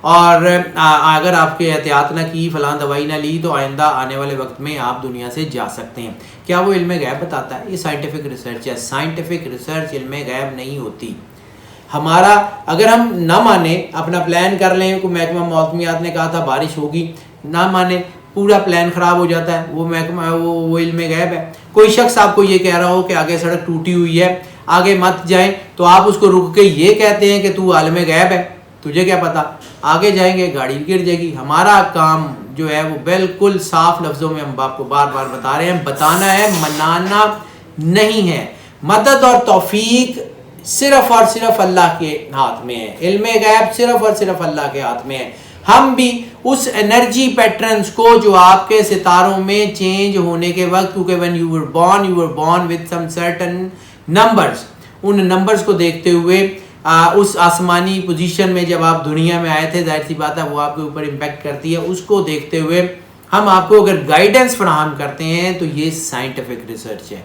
اور اگر آپ کے احتیاط نہ کی، فلاں دوائی نہ لی، تو آئندہ آنے والے وقت میں آپ دنیا سے جا سکتے ہیں۔ کیا وہ علم غیب بتاتا ہے؟ یہ سائنٹیفک ریسرچ ہے۔ سائنٹیفک ریسرچ علم غیب نہیں ہوتی۔ ہمارا اگر ہم نہ مانیں، اپنا پلان کر لیں، کوئی محکمہ موسمیات نے کہا تھا بارش ہوگی، نہ مانیں، پورا پلان خراب ہو جاتا ہے، وہ محکمہ وہ علم غیب ہے۔ کوئی شخص آپ کو یہ کہہ رہا ہو کہ آگے سڑک ٹوٹی ہوئی ہے، آگے مت جائیں، تو آپ اس کو رک کے یہ کہتے ہیں کہ تو عالم غیب ہے، تجھے کیا پتا، آگے جائیں گے گاڑی گر جائے گی۔ ہمارا کام جو ہے وہ بالکل صاف لفظوں میں ہم آپ کو بار بار بتا رہے ہیں، بتانا ہے، منانا نہیں ہے۔ مدد اور توفیق صرف اور صرف اللہ کے ہاتھ میں ہے، علم غیب صرف اور صرف اللہ کے ہاتھ میں ہے۔ ہم بھی اس انرجی پیٹرنز کو جو آپ کے ستاروں میں چینج ہونے کے وقت، کیونکہ when you were born with some certain numbers، in numbers کو دیکھتے ہوئے اس آسمانی پوزیشن میں جب آپ دنیا میں آئے تھے، ظاہر سی بات ہے وہ آپ کے اوپر امپیکٹ کرتی ہے، اس کو دیکھتے ہوئے ہم آپ کو اگر گائیڈنس فراہم کرتے ہیں تو یہ سائنٹیفک ریسرچ ہے۔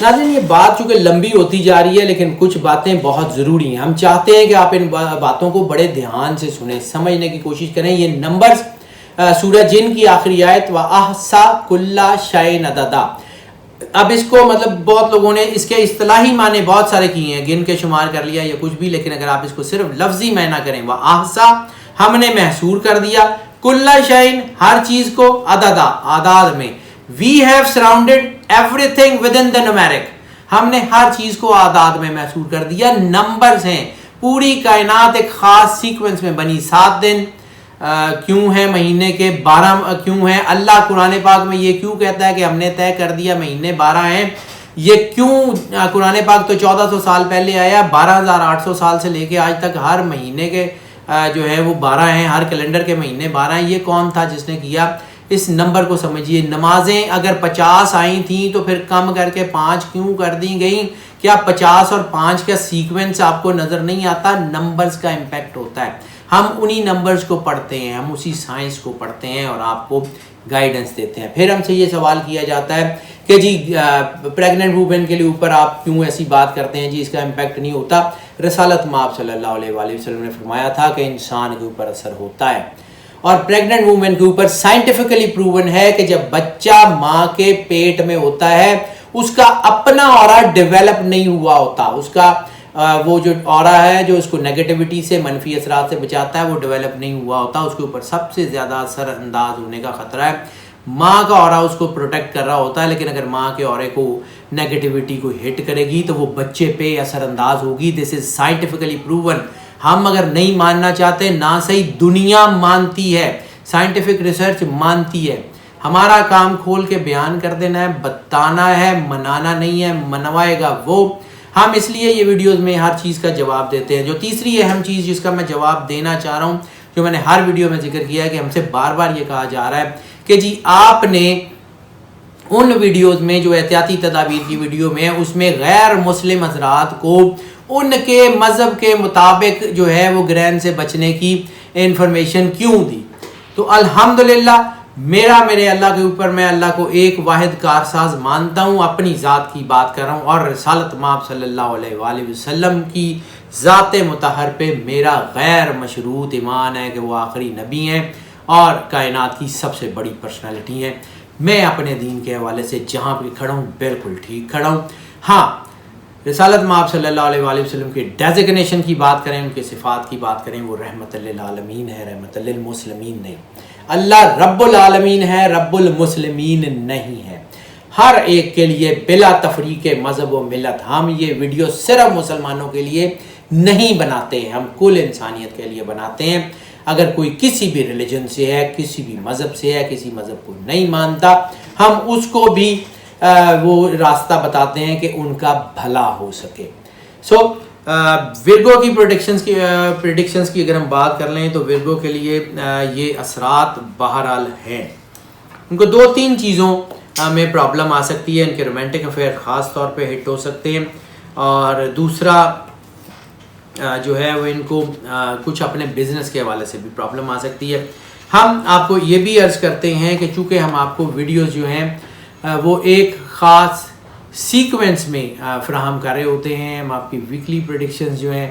ناظرین، یہ بات چونکہ لمبی ہوتی جا رہی ہے، لیکن کچھ باتیں بہت ضروری ہیں۔ ہم چاہتے ہیں کہ آپ ان باتوں کو بڑے دھیان سے سنیں، سمجھنے کی کوشش کریں۔ یہ نمبرز سورہ جن کی آخری آیت وَأَحْصَى كُلَّ شَيْءٍ عَدَدًا، اب اس کو مطلب بہت لوگوں نے اس کے اصطلاحی معنی بہت سارے کیے ہیں، گن کے شمار کر لیا یا کچھ بھی، لیکن اگر آپ اس کو صرف لفظی معنی کریں، وَأَحْصَى، ہم نے محصور کر دیا، كُلَّ شَيْءٍ، ہر چیز کو، عَدَدًا، اعداد میں، we have surrounded everything within the numeric، ہم نے ہر چیز کو اعداد میں محصور کر دیا۔ نمبرز ہیں، پوری کائنات ایک خاص سیکوینس میں بنی۔ 7 دن کیوں ہیں مہینے کے، 12 کیوں ہیں؟ اللہ قرآن پاک میں یہ کیوں کہتا ہے کہ ہم نے طے کر دیا مہینے 12 ہیں؟ یہ کیوں؟ قرآن پاک تو 1400 سال پہلے آیا، 12800 سال سے لے کے آج تک ہر مہینے کے جو ہے وہ 12 ہیں، ہر کیلنڈر کے مہینے 12 ہیں۔ یہ کون تھا جس نے کیا؟ اس نمبر کو سمجھیے۔ نمازیں اگر 50 آئی تھیں تو پھر کم کر کے 5 کیوں کر دی گئیں؟ کیا 50 اور 5 کا سیکوینس آپ کو نظر نہیں آتا؟ نمبرز کا امپیکٹ ہوتا ہے۔ ہم انہی نمبرز کو پڑھتے ہیں، ہم اسی سائنس کو پڑھتے ہیں اور آپ کو گائیڈنس دیتے ہیں۔ پھر ہم سے یہ سوال کیا جاتا ہے کہ جی پریگننٹ وومن کے لیے اوپر آپ کیوں ایسی بات کرتے ہیں؟ جی اس کا امپیکٹ نہیں ہوتا۔ رسالت مآب صلی اللہ علیہ وآلہ وسلم نے فرمایا تھا کہ انسان کے اوپر اثر ہوتا ہے، اور پریگننٹ وومن کے اوپر سائنٹیفکلی پروون ہے کہ جب بچہ ماں کے پیٹ میں ہوتا ہے اس کا اپنا اورا ڈیولپ نہیں ہوا ہوتا، اس کا وہ جو اورا ہے جو اس کو نیگیٹیوٹی سے، منفی اثرات سے بچاتا ہے، وہ ڈیولپ نہیں ہوا ہوتا۔ اس کے اوپر سب سے زیادہ اثر انداز ہونے کا خطرہ ہے ماں کا اورا، اس کو پروٹیکٹ کر رہا ہوتا ہے، لیکن اگر ماں کے اورے کو نیگیٹیوٹی کو ہٹ کرے گی تو وہ بچے پہ اثر انداز ہوگی۔ دس از سائنٹیفکلی پروون۔ ہم اگر نہیں ماننا چاہتے، نہ صحیح دنیا مانتی ہے، سائنٹیفک ریسرچ مانتی ہے، ہمارا کام کھول کے بیان کر دینا ہے، بتانا ہے، منانا نہیں ہے، منوائے گا وہ۔ ہم اس لیے یہ ویڈیوز میں ہر چیز کا جواب دیتے ہیں۔ جو تیسری اہم چیز جس کا میں جواب دینا چاہ رہا ہوں، جو میں نے ہر ویڈیو میں ذکر کیا ہے کہ ہم سے بار بار یہ کہا جا رہا ہے کہ جی آپ نے ان ویڈیوز میں جو احتیاطی تدابیر کی ویڈیو میں اس میں غیر مسلم حضرات کو ان کے مذہب کے مطابق جو ہے وہ گرہن سے بچنے کی انفارمیشن کیوں دی؟ تو الحمدللہ میرے اللہ کے اوپر، میں اللہ کو ایک واحد کارساز مانتا ہوں، اپنی ذات کی بات کر رہا ہوں، اور رسالت مآب صلی اللہ علیہ وآلہ وسلم کی ذات مطہر پہ میرا غیر مشروط ایمان ہے کہ وہ آخری نبی ہیں اور کائنات کی سب سے بڑی پرسنالٹی ہیں۔ میں اپنے دین کے حوالے سے جہاں پہ کھڑا ہوں بالکل ٹھیک کھڑا ہوں۔ ہاں، رسالت مآب صلی اللہ علیہ وآلہ وسلم کے ڈیزگنیشن کی بات کریں، ان کے صفات کی بات کریں، وہ رحمت للعالمین ہے، رحمت للمسلمین نہیں۔ اللہ رب العالمین ہے، رب المسلمین نہیں ہے۔ ہر ایک کے لیے بلا تفریق مذہب و ملت۔ ہم یہ ویڈیو صرف مسلمانوں کے لیے نہیں بناتے ہیں، ہم کل انسانیت کے لیے بناتے ہیں۔ اگر کوئی کسی بھی ریلیجن سے ہے، کسی بھی مذہب سے ہے، کسی مذہب کو نہیں مانتا، ہم اس کو بھی وہ راستہ بتاتے ہیں کہ ان کا بھلا ہو سکے۔ ورگو کی پریڈکشنز کی اگر ہم بات کر لیں تو ورگو کے لیے یہ اثرات بہرحال ہیں۔ ان کو 2-3 چیزوں میں پرابلم آ سکتی ہے، ان کے رومانٹک افیئر خاص طور پہ ہٹ ہو سکتے ہیں، اور دوسرا جو ہے وہ ان کو کچھ اپنے بزنس کے حوالے سے بھی پرابلم آ سکتی ہے۔ ہم آپ کو یہ بھی عرض کرتے ہیں کہ چونکہ ہم آپ کو ویڈیوز جو ہیں وہ ایک خاص سیکوینس میں فراہم کر رہے ہوتے ہیں، ہم آپ کی ویکلی پریڈکشنز جو ہیں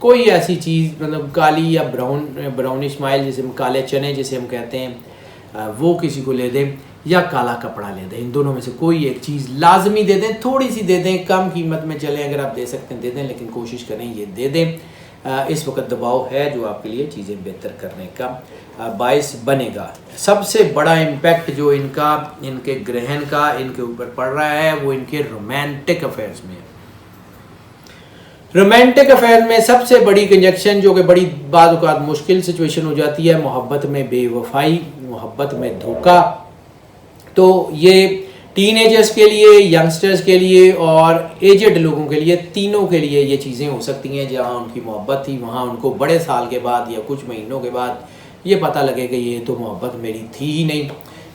کوئی ایسی چیز مطلب کالی یا براؤنش مائل جسے ہم کالے چنے جسے ہم کہتے ہیں وہ کسی کو لے دیں یا کالا کپڑا لے دیں، ان دونوں میں سے کوئی ایک چیز لازمی دے دیں، تھوڑی سی دے دیں، کم قیمت میں چلیں اگر آپ دے سکتے ہیں دے دیں، لیکن کوشش کریں یہ دے دیں۔ اس وقت دباؤ ہے جو آپ کے لیے چیزیں بہتر کرنے کا باعث بنے گا۔ سب سے بڑا امپیکٹ جو ان کے گرہن کا ان کے اوپر پڑ رہا ہے وہ ان کے رومانٹک افیئرز میں ہے۔ رومانٹک افیئر میں سب سے بڑی کنجکشن جو کہ بڑی بعض اوقات مشکل سچویشن ہو جاتی ہے، محبت میں بے وفائی، محبت میں دھوکہ۔ تو یہ ٹین ایجرز کے لیے، ینگسٹرز کے لیے اور ایجڈ لوگوں کے لیے، تینوں کے لیے یہ چیزیں ہو سکتی ہیں۔ جہاں ان کی محبت تھی وہاں ان کو بڑے سال کے بعد یا کچھ مہینوں کے بعد یہ پتہ لگے کہ یہ تو محبت میری تھی ہی نہیں۔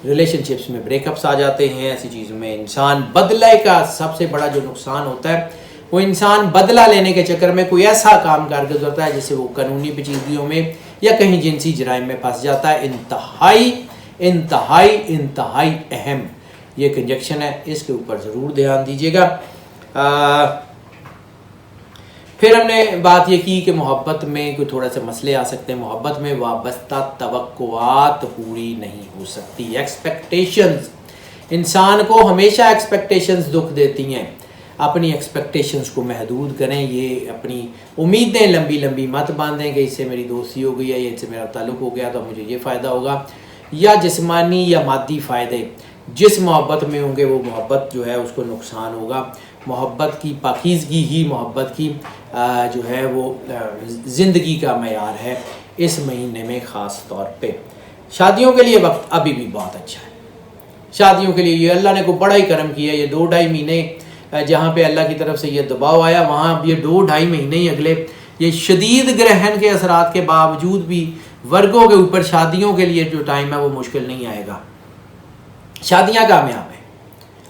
ریلیشن شپس میں بریک اپس آ جاتے ہیں، ایسی چیزوں میں انسان بدلے کا سب سے بڑا جو نقصان ہوتا ہے وہ انسان بدلہ لینے کے چکر میں کوئی ایسا کام کر گزرتا ہے جس سے وہ قانونی پیچیدگیوں میں یا کہیں جنسی جرائم میں پھنس جاتا ہے۔ انتہائی انتہائی انتہائی اہم یہ کنجکشن ہے، اس کے اوپر ضرور دھیان دیجیے گا۔ پھر ہم نے بات یہ کی کہ محبت میں کوئی تھوڑا سا مسئلے آ سکتے ہیں، محبت میں وابستہ توقعات پوری نہیں ہو سکتی، ایکسپیکٹیشنز، انسان کو ہمیشہ ایکسپیکٹیشنز دکھ دیتی ہیں۔ اپنی ایکسپیکٹیشنز کو محدود کریں، یہ اپنی امیدیں لمبی لمبی مت باندھیں کہ اس سے میری دوستی ہو گئی ہے یا اس سے میرا تعلق ہو گیا تو مجھے یہ فائدہ ہوگا، یا جسمانی یا مادی فائدے جس محبت میں ہوں گے وہ محبت جو ہے اس کو نقصان ہوگا۔ محبت کی پاکیزگی ہی محبت کی جو ہے وہ زندگی کا معیار ہے۔ اس مہینے میں خاص طور پہ شادیوں کے لیے وقت ابھی بھی بہت اچھا ہے۔ شادیوں کے لیے یہ اللہ نے کوئی بڑا ہی کرم کیا ہے، یہ 2-2.5 مہینے جہاں پہ اللہ کی طرف سے یہ دباؤ آیا وہاں اب یہ 2-2.5 مہینے ہی اگلے یہ شدید گرہن کے اثرات کے باوجود بھی ورگوں کے اوپر شادیوں کے لیے جو ٹائم ہے وہ مشکل نہیں آئے گا۔ شادیاں کامیاب ہیں،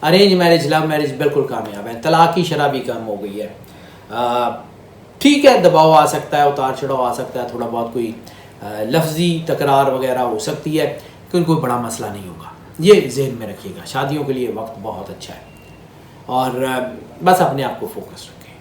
ارینج میرج، لو میرج بالکل کامیاب ہیں، طلاق کی شرح بھی کم ہو گئی ہے۔ ٹھیک ہے دباؤ آ سکتا ہے، اتار چڑھاؤ آ سکتا ہے، تھوڑا بہت کوئی لفظی تکرار وغیرہ ہو سکتی ہے، لیکن کوئی بڑا مسئلہ نہیں ہوگا، یہ ذہن میں رکھیے گا۔ شادیوں کے لیے وقت بہت اچھا ہے، اور بس اپنے آپ کو فوکس رکھیں،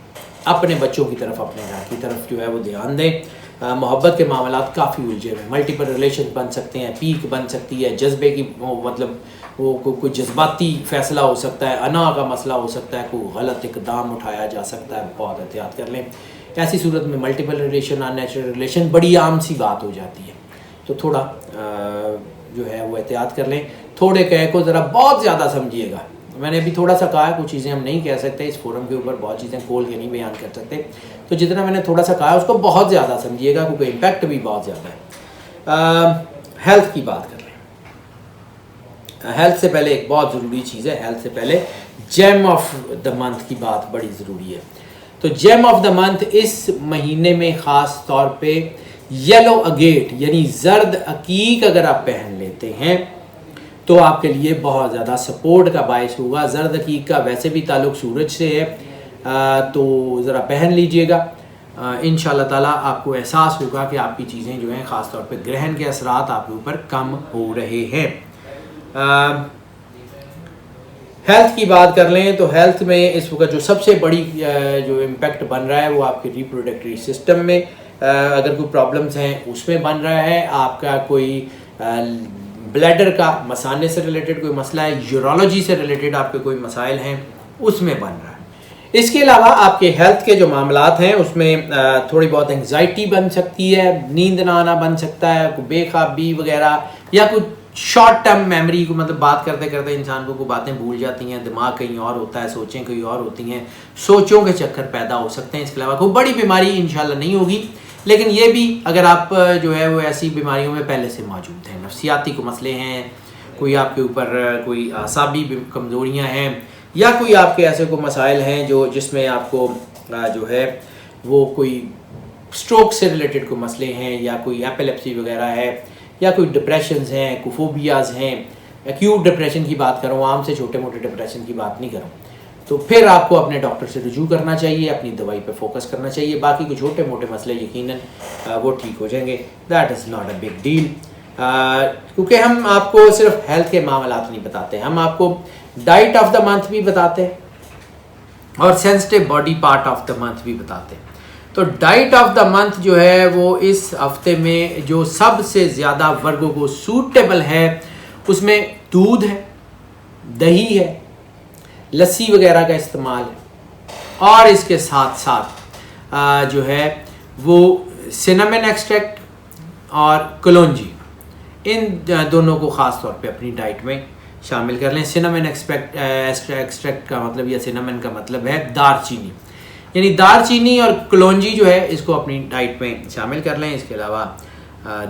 اپنے بچوں کی طرف، اپنے گھر کی طرف جو ہے وہ دھیان دیں۔ محبت کے معاملات کافی الجھے ہوئے ہیں، ملٹیپل ریلیشن بن سکتے ہیں، پیک بن سکتی ہے، جذبے کی مطلب وہ کوئی جذباتی فیصلہ ہو سکتا ہے، انا کا مسئلہ ہو سکتا ہے، کوئی غلط اقدام اٹھایا جا سکتا ہے، بہت احتیاط کر لیں۔ ایسی صورت میں ملٹیپل ریلیشن، ان نیچرل ریلیشن بڑی عام سی بات ہو جاتی ہے، تو تھوڑا جو ہے وہ احتیاط کر لیں۔ تھوڑے کہے کو ذرا بہت زیادہ سمجھیے گا، میں نے ابھی تھوڑا سا کہا ہے، کچھ چیزیں ہم نہیں کہہ سکتے اس فورم کے اوپر، بہت چیزیں کھول کے نہیں بیان کر سکتے، تو جتنا میں نے تھوڑا سا کہا ہے اس کو بہت زیادہ سمجھیے گا کیونکہ امپیکٹ بھی بہت زیادہ ہے۔ ہیلتھ کی بات کر لیں، ہیلتھ سے پہلے ایک بہت ضروری چیز ہے، ہیلتھ سے پہلے جیم آف دا منتھ کی بات بڑی ضروری ہے۔ تو جیم آف دا منتھ اس مہینے میں خاص طور پہ یلو اگیٹ یعنی زرد عقیق اگر آپ پہن لیتے ہیں تو آپ کے لیے بہت زیادہ سپورٹ کا باعث ہوگا۔ زرد عقیق کا ویسے بھی تعلق سورج سے ہے، تو ذرا پہن لیجئے گا، انشاءاللہ تعالیٰ آپ کو احساس ہوگا کہ آپ کی چیزیں جو ہیں خاص طور پہ گرہن کے اثرات آپ کے اوپر کم ہو رہے ہیں۔ ہیلتھ کی بات کر لیں تو ہیلتھ میں اس وقت جو سب سے بڑی جو امپیکٹ بن رہا ہے وہ آپ کے ریپروڈکٹری سسٹم میں اگر کوئی پرابلمز ہیں اس میں بن رہا ہے، آپ کا کوئی بلیڈر کا مثانے سے ریلیٹڈ کوئی مسئلہ ہے، یورولوجی سے ریلیٹڈ آپ کے کوئی مسائل ہیں اس میں بن رہا ہے۔ اس کے علاوہ آپ کے ہیلتھ کے جو معاملات ہیں اس میں تھوڑی بہت انگزائٹی بن سکتی ہے، نیند نہ آنا بن سکتا ہے، کوئی بے خوابی وغیرہ، یا کوئی شارٹ ٹرم میموری کو مطلب بات کرتے کرتے انسان کو کوئی باتیں بھول جاتی ہیں، دماغ کہیں اور ہوتا ہے، سوچیں کہیں اور ہوتی ہیں، سوچوں کے چکر پیدا ہو سکتے ہیں۔ اس کے علاوہ کوئی بڑی بیماری انشاءاللہ نہیں ہوگی، لیکن یہ بھی اگر آپ جو ہے وہ ایسی بیماریوں میں پہلے سے موجود ہیں، نفسیاتی کو مسئلے ہیں، کوئی آپ کے اوپر کوئی اعصابی کمزوریاں ہیں، یا کوئی آپ کے ایسے کوئی مسائل ہیں جس میں آپ کو جو ہے وہ کوئی سٹروک سے ریلیٹڈ کوئی مسئلے ہیں، یا کوئی ایپیلیپسی وغیرہ ہے، یا کوئی ڈپریشنز ہیں، کوئی فوبیاز ہیں، ایکیوٹ ڈپریشن کی بات کروں، عام سے چھوٹے موٹے ڈپریشن کی بات نہیں کروں، تو پھر آپ کو اپنے ڈاکٹر سے رجوع کرنا چاہیے، اپنی دوائی پہ فوکس کرنا چاہیے۔ باقی کوئی چھوٹے موٹے مسئلے یقیناً وہ ٹھیک ہو جائیں گے، that is not a big deal, کیونکہ ہم آپ کو صرف ہیلتھ کے معاملات نہیں بتاتے، ہم آپ کو ڈائٹ آف دا منتھ بھی بتاتے ہیں اور sensitive body part of the month بھی بتاتے ہیں۔ تو ڈائٹ آف دا منتھ جو ہے وہ اس ہفتے میں جو سب سے زیادہ ورگوں کو سوٹیبل ہے اس میں دودھ ہے، دہی ہے، لسی وغیرہ کا استعمال ہے، اور اس کے ساتھ ساتھ جو ہے وہ سینامن ایکسٹریکٹ اور کلونجی، ان دونوں کو خاص طور پہ اپنی ڈائٹ میں شامل کر لیں۔ سینامن ایکسٹریکٹ کا مطلب یا سینامن کا مطلب ہے دار چینی، یعنی دار چینی اور کلونجی جو ہے اس کو اپنی ڈائٹ میں شامل کر لیں۔ اس کے علاوہ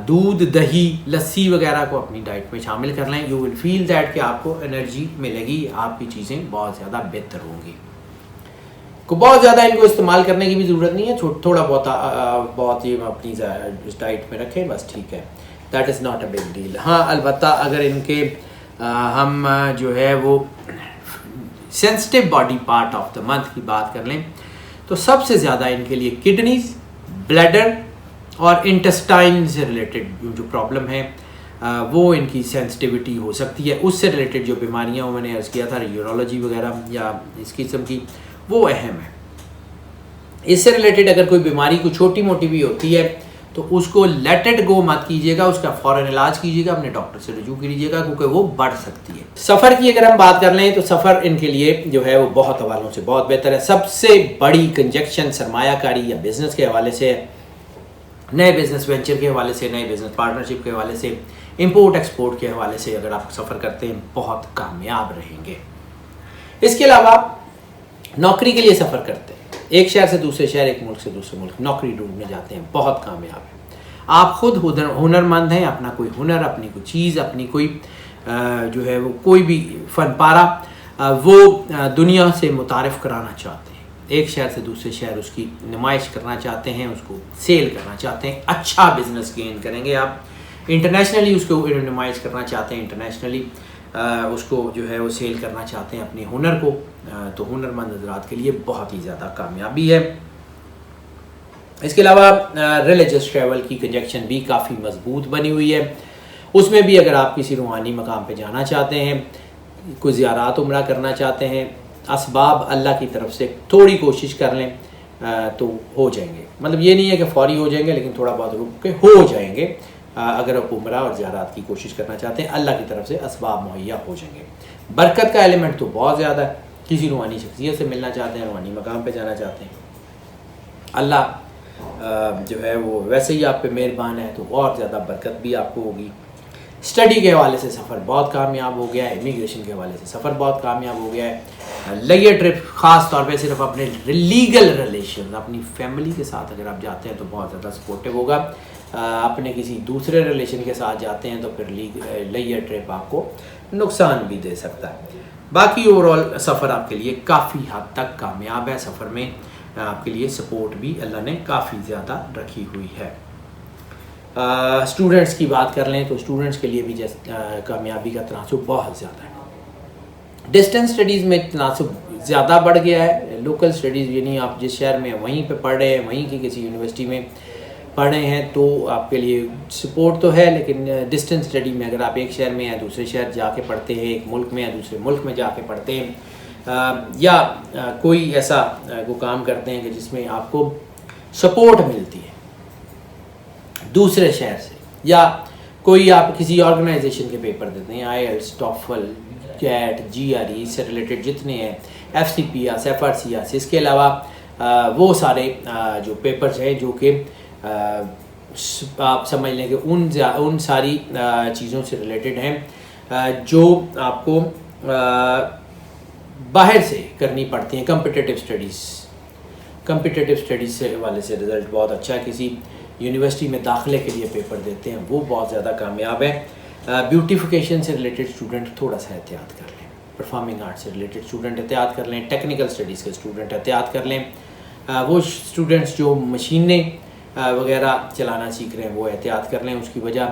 دودھ، دہی، لسی وغیرہ کو اپنی ڈائٹ میں شامل کر لیں۔ یو ول فیل دیٹ کہ آپ کو انرجی ملے گی، آپ کی چیزیں بہت زیادہ بہتر ہوں گی۔ کو بہت زیادہ ان کو استعمال کرنے کی بھی ضرورت نہیں ہے، تھوڑا بہت ہی اپنی ڈائٹ میں رکھیں بس، ٹھیک ہے، that is not a big deal. ہاں البتہ اگر ان کے ہم جو ہے وہ sensitive body part of the month کی بات کر لیں تو سب سے زیادہ ان کے لیے کڈنیز، بلیڈر اور انٹسٹائن سے ریلیٹڈ جو پرابلم ہے وہ ان کی سینسٹیوٹی ہو سکتی ہے۔ اس سے ریلیٹڈ جو بیماریاں میں نے عرض کیا تھا یورولوجی وغیرہ یا اس قسم کی، وہ اہم ہے۔ اس سے ریلیٹڈ اگر کوئی بیماری کو چھوٹی موٹی بھی ہوتی ہے تو اس کو لیٹ اٹ گو مت کیجیے گا، اس کا فوراً علاج کیجیے گا، اپنے ڈاکٹر سے رجوع کیجیے گا، کیونکہ وہ بڑھ سکتی ہے۔ سفر کی اگر ہم بات کر لیں تو سفر ان کے لیے جو ہے وہ بہت حوالوں سے بہت بہتر ہے۔ سب سے بڑی کنجکشن سرمایہ کاری یا بزنس کے حوالے سے، نئے بزنس وینچر کے حوالے سے، نئے بزنس پارٹنرشپ کے حوالے سے، امپورٹ ایکسپورٹ کے حوالے سے اگر آپ سفر کرتے ہیں بہت کامیاب رہیں گے۔ اس کے علاوہ نوکری کے لیے سفر کرتے ہیں، ایک شہر سے دوسرے شہر، ایک ملک سے دوسرے ملک نوکری ڈھونڈنے جاتے ہیں، بہت کامیاب ہیں۔ آپ خود ہنرمند ہیں، اپنا کوئی ہنر، اپنی کوئی چیز، اپنی کوئی جو ہے وہ کوئی بھی فن پارہ وہ دنیا سے متعارف کرانا چاہتے ہیں، ایک شہر سے دوسرے شہر اس کی نمائش کرنا چاہتے ہیں، اس کو سیل کرنا چاہتے ہیں، اچھا بزنس گین کریں گے آپ، انٹرنیشنلی اس کو نمائش کرنا چاہتے ہیں، انٹرنیشنلی اس کو جو ہے وہ سیل کرنا چاہتے ہیں اپنے ہنر کو، تو ہنرمند حضرات کے لیے بہت ہی زیادہ کامیابی ہے۔ اس کے علاوہ ریلیجس ٹریول کی کنجیکشن بھی کافی مضبوط بنی ہوئی ہے، اس میں بھی اگر آپ کسی روحانی مقام پہ جانا چاہتے ہیں، کوئی زیارات عمرہ کرنا چاہتے ہیں، اسباب اللہ کی طرف سے تھوڑی کوشش کر لیں تو ہو جائیں گے۔ مطلب یہ نہیں ہے کہ فوری ہو جائیں گے، لیکن تھوڑا بہت رک کے ہو جائیں گے۔ اگر آپ عمرہ اور زیارات کی کوشش کرنا چاہتے ہیں اللہ کی طرف سے اسباب مہیا ہو جائیں گے۔ برکت کا ایلیمنٹ تو بہت زیادہ ہے، کسی روحانی شخصیت سے ملنا چاہتے ہیں، روحانی مقام پہ جانا چاہتے ہیں، اللہ جو ہے وہ ویسے ہی آپ پہ مہربان ہے تو اور زیادہ برکت بھی آپ کو ہوگی۔ اسٹڈی کے حوالے سے سفر بہت کامیاب ہو گیا ہے، امیگریشن کے حوالے سے سفر بہت کامیاب ہو گیا ہے۔ لیئر ٹرپ خاص طور پہ صرف اپنے لیگل ریلیشن، اپنی فیملی کے ساتھ اگر آپ جاتے ہیں تو بہت زیادہ سپورٹیو ہوگا، اپنے کسی دوسرے ریلیشن کے ساتھ جاتے ہیں تو پھر لیئر ٹرپ آپ کو نقصان بھی دے سکتا ہے۔ باقی اوورال سفر آپ کے لیے کافی حد تک کامیاب ہے، سفر میں آپ کے لیے سپورٹ بھی اللہ نے کافی زیادہ رکھی ہوئی ہے۔ اسٹوڈنٹس کی بات کر لیں تو اسٹوڈنٹس کے لیے بھی کامیابی کا تناسب بہت زیادہ ہے۔ ڈسٹینس اسٹڈیز میں تناسب زیادہ بڑھ گیا ہے، لوکل اسٹڈیز یعنی آپ جس شہر میں وہیں پہ پڑھ رہے ہیں، وہیں کی کسی یونیورسٹی میں پڑھ رہے ہیں تو آپ کے لیے سپورٹ تو ہے، لیکن ڈسٹینس اسٹڈی میں اگر آپ ایک شہر میں یا دوسرے شہر جا کے پڑھتے ہیں، ایک ملک میں یا دوسرے ملک میں جا کے پڑھتے ہیں، یا کوئی ایسا کو کام کرتے ہیں کہ جس میں آپ کو سپورٹ ملتی ہے دوسرے شہر سے، یا کوئی آپ کسی آرگنائزیشن کے پیپر دیتے ہیں، آئیلٹس، ٹافل، کیٹ، جی آر ای سے ریلیٹڈ جتنے ہیں، F C P S, F R C S, اس کے علاوہ وہ سارے جو پیپرز ہیں جو کہ آپ سمجھ لیں کہ ان ساری چیزوں سے ریلیٹڈ ہیں جو آپ کو باہر سے کرنی پڑتی ہیں۔ کمپٹیٹیو اسٹڈیز سے حوالے سے رزلٹ بہت اچھا ہے، کسی یونیورسٹی میں داخلے کے لیے پیپر دیتے ہیں وہ بہت زیادہ کامیاب ہے۔ بیوٹیفیکیشن سے ریلیٹڈ اسٹوڈنٹ تھوڑا سا احتیاط کر لیں، پرفارمنگ آرٹ سے ریلیٹڈ اسٹوڈنٹ احتیاط کر لیں، ٹیکنیکل اسٹڈیز کے اسٹوڈنٹ احتیاط کر لیں، وہ اسٹوڈنٹس جو مشینیں وغیرہ چلانا سیکھ رہے ہیں وہ احتیاط کر لیں۔ اس کی وجہ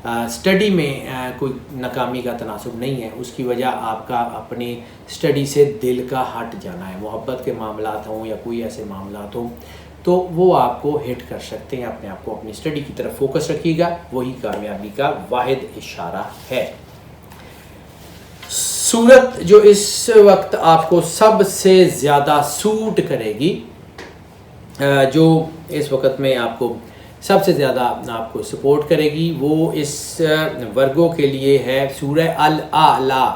اسٹڈی میں کوئی ناکامی کا تناسب نہیں ہے، اس کی وجہ آپ کا اپنی اسٹڈی سے دل کا ہٹ جانا ہے۔ محبت کے معاملات ہوں یا کوئی ایسے معاملات ہوں تو وہ آپ کو ہٹ کر سکتے ہیں، اپنے آپ کو اپنی اسٹڈی کی طرف فوکس رکھیے گا، وہی کامیابی کا واحد اشارہ ہے۔ صورت جو اس وقت آپ کو سب سے زیادہ سوٹ کرے گی جو اس وقت میں آپ کو سب سے زیادہ آپ کو سپورٹ کرے گی وہ اس ورگوں کے لیے ہے سورہ الاعلیٰ،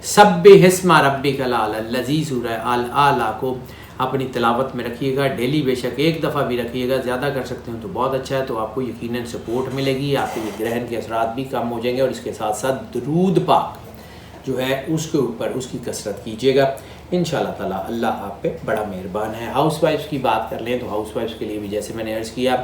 سبح اسم ربک الاعلیٰ الذی، سورہ الاعلیٰ کو اپنی تلاوت میں رکھیے گا ڈیلی، بے شک ایک دفعہ بھی رکھیے گا، زیادہ کر سکتے ہیں تو بہت اچھا ہے، تو آپ کو یقیناً سپورٹ ملے گی، آپ کے یہ گرہن کے اثرات بھی کم ہو جائیں گے، اور اس کے ساتھ ساتھ درود پاک جو ہے اس کے اوپر اس کی کثرت کیجیے گا انشاءاللہ تعالی، اللہ آپ پہ بڑا مہربان ہے۔ ہاؤس وائفس کی بات کر لیں تو ہاؤس وائفس کے لیے بھی جیسے میں نے عرض کیا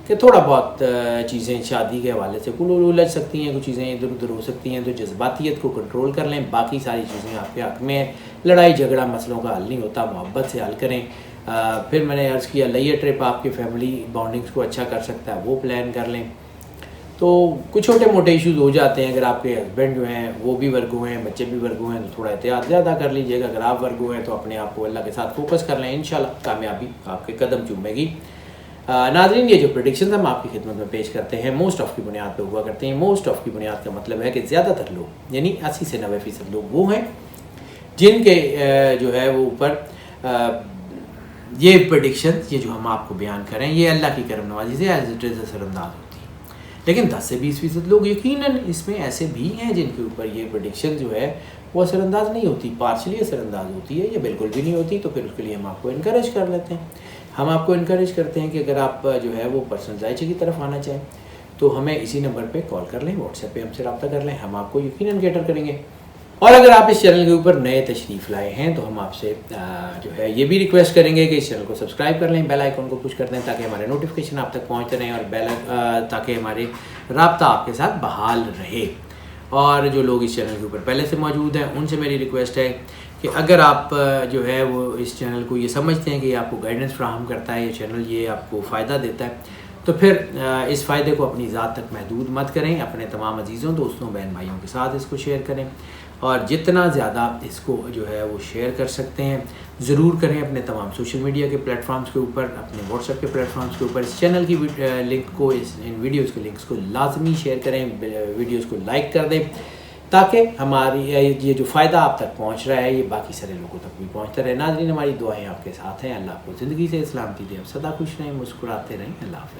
کہ تھوڑا بہت چیزیں شادی کے حوالے سے الجھ سکتی ہیں، کچھ چیزیں ادھر ادھر ہو سکتی ہیں، تو جذباتیت کو کنٹرول کر لیں، باقی ساری چیزیں آپ کے حق میں ہیں، لڑائی جھگڑا مسئلوں کا حل نہیں ہوتا، محبت سے حل کریں۔ پھر میں نے عرض کیا لیہ ٹرپ آپ کی فیملی بانڈنگز کو اچھا کر سکتا ہے، وہ پلان کر لیں۔ تو کچھ چھوٹے موٹے ایشوز ہو جاتے ہیں، اگر آپ کے ہسبینڈ جو ہیں وہ بھی ورگو ہیں، بچے بھی ورگو ہیں، تو تھوڑا احتیاط زیادہ کر لیجیے گا، اگر آپ ورگو ہیں تو اپنے آپ کو اللہ کے ساتھ فوکس کر لیں، انشاءاللہ کامیابی آپ کے قدم چومے گی۔ ناظرین، یہ جو پریڈکشنز ہم آپ کی خدمت میں پیش کرتے ہیں موسٹ آف کی بنیاد پہ ہوا کرتے ہیں۔ موسٹ آف کی بنیاد کا مطلب ہے کہ زیادہ تر لوگ یعنی 80 سے 90% لوگ وہ ہیں جن کے جو ہے وہ اوپر یہ پریڈکشنز، یہ جو ہم آپ کو بیان کریں، یہ اللہ کی کرم نوازی سے ایز اٹ از اثر انداز ہوتی ہے، لیکن 10 سے 20% لوگ یقیناً اس میں ایسے بھی ہیں جن کے اوپر یہ پریڈکشن جو ہے وہ اثر انداز نہیں ہوتی، پارشلی اثر انداز ہوتی ہے یا بالکل بھی نہیں ہوتی، تو پھر اس کے لیے ہم آپ کو انکریج کر لیتے ہیں۔ ہم آپ کو انکریج کرتے ہیں کہ اگر آپ جو ہے وہ پرسنل ذائچے کی طرف آنا چاہیں تو ہمیں اسی نمبر پہ کال کر لیں، واٹس ایپ پہ ہم سے رابطہ کر لیں، ہم آپ کو یقیناً کیٹر کریں گے۔ اور اگر آپ اس چینل کے اوپر نئے تشریف لائے ہیں تو ہم آپ سے جو ہے یہ بھی ریکویسٹ کریں گے کہ اس چینل کو سبسکرائب کر لیں، بیل آئیکن کو پش کر دیں تاکہ ہمارے نوٹیفیکیشن آپ تک پہنچتے رہیں، اور تاکہ ہمارے رابطہ آپ کے ساتھ بحال رہے۔ اور جو لوگ اس چینل کے اوپر پہلے سے موجود ہیں ان سے میری ریکویسٹ ہے کہ اگر آپ جو ہے وہ اس چینل کو یہ سمجھتے ہیں کہ یہ آپ کو گائیڈنس فراہم کرتا ہے، یہ چینل یہ آپ کو فائدہ دیتا ہے، تو پھر اس فائدے کو اپنی ذات تک محدود مت کریں، اپنے تمام عزیزوں دوستوں بہن بھائیوں کے ساتھ اس کو شیئر کریں، اور جتنا زیادہ اس کو جو ہے وہ شیئر کر سکتے ہیں ضرور کریں، اپنے تمام سوشل میڈیا کے پلیٹ فارمز کے اوپر، اپنے واٹس ایپ کے پلیٹ فارمز کے اوپر اس چینل کی لنک کو، ان ویڈیوز کے لنکس کو لازمی شیئر کریں، ویڈیوز کو لائک کر دیں تاکہ ہماری یہ جو فائدہ آپ تک پہنچ رہا ہے یہ باقی سارے لوگوں تک بھی پہنچتا رہے۔ ناظرین، ہماری دعائیں آپ کے ساتھ ہیں، اللہ آپ کو زندگی سے سلامتی دے، آپ سدا خوش رہیں، مسکراتے رہیں، اللہ حافظ۔